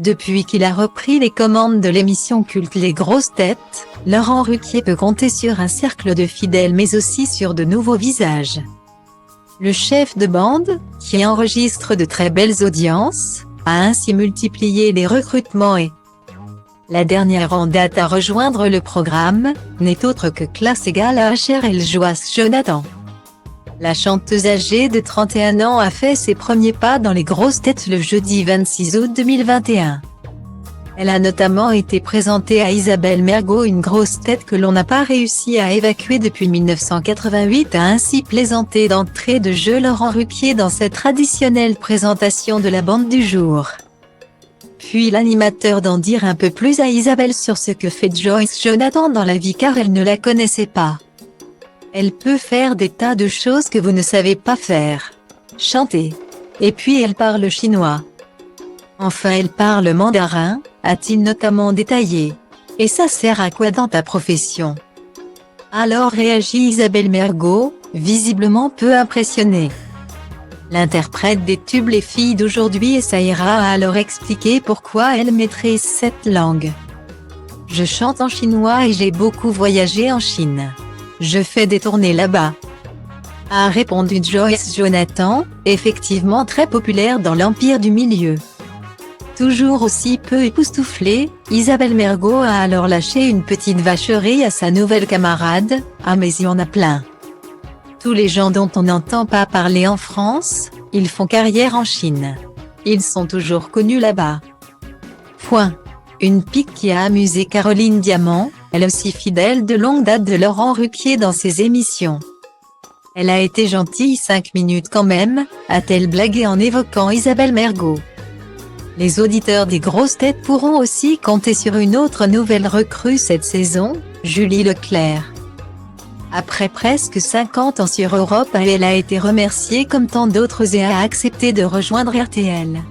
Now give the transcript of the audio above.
Depuis qu'il a repris les commandes de l'émission culte Les Grosses Têtes, Laurent Ruquier peut compter sur un cercle de fidèles mais aussi sur de nouveaux visages. Le chef de bande, qui enregistre de très belles audiences, a ainsi multiplié les recrutements et la dernière en date à rejoindre le programme n'est autre que classe égale à HRL Joas Jonathan. La chanteuse âgée de 31 ans a fait ses premiers pas dans Les Grosses Têtes le jeudi 26 août 2021. Elle a notamment été présentée à Isabelle Mergo, une grosse tête que l'on n'a pas réussi à évacuer depuis 1988, a ainsi plaisanté d'entrée de jeu Laurent Ruquier dans cette traditionnelle présentation de la bande du jour. Puis l'animateur d'en dire un peu plus à Isabelle sur ce que fait Joyce Jonathan dans la vie car elle ne la connaissait pas. Elle peut faire des tas de choses que vous ne savez pas faire. Chanter. Et puis elle parle chinois. Enfin elle parle mandarin, a-t-il notamment détaillé. Et ça sert à quoi dans ta profession? Alors réagit Isabelle Mergo, visiblement peu impressionnée. L'interprète des tubes Les filles d'aujourd'hui essayera à alors expliquer pourquoi elle maîtrise cette langue. Je chante en chinois et j'ai beaucoup voyagé en Chine. Je fais des tournées là-bas. A répondu Joyce Jonathan, effectivement très populaire dans l'empire du milieu. Toujours aussi peu époustouflée, Isabelle Mergo a alors lâché une petite vacherie à sa nouvelle camarade, « Ah mais il y en a plein. Tous les gens dont on n'entend pas parler en France, ils font carrière en Chine. Ils sont toujours connus là-bas. » Point. Une pique qui a amusé Caroline Diamant, elle aussi fidèle de longue date de Laurent Ruquier dans ses émissions. Elle a été gentille 5 minutes quand même, a-t-elle blagué en évoquant Isabelle Mergo. Les auditeurs des Grosses Têtes pourront aussi compter sur une autre nouvelle recrue cette saison, Julie Leclerc. Après presque 50 ans sur Europe, elle a été remerciée comme tant d'autres et a accepté de rejoindre RTL.